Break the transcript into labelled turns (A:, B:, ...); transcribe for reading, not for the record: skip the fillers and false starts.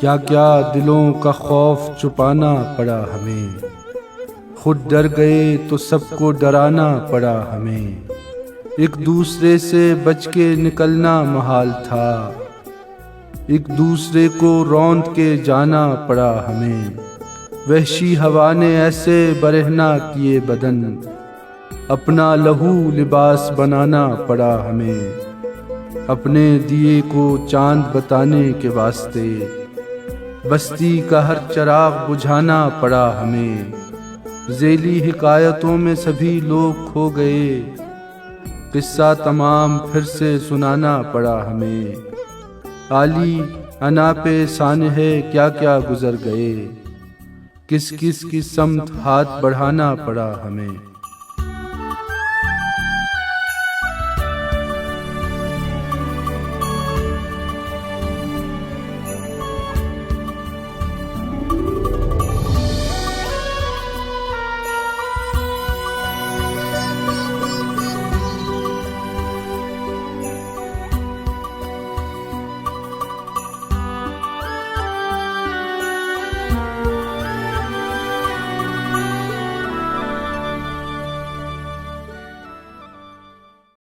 A: क्या क्या दिलों का खौफ छुपाना पड़ा हमें, खुद डर गए तो सबको डराना पड़ा हमें। एक दूसरे से बच के निकलना महाल था, एक दूसरे को रौंद के जाना पड़ा हमें। वहशी हवा ने ऐसे बरहना किए बदन, अपना लहू लिबास बनाना पड़ा हमें। अपने दिए को चांद बताने के वास्ते बस्ती का हर चिराग बुझाना पड़ा हमें। ज़ेली हिकायतों में सभी लोग खो गए, किस्सा तमाम फिर से सुनाना पड़ा हमें। आली अना पे सानह क्या क्या गुजर गए, किस किस की समत हाथ बढ़ाना पड़ा हमें।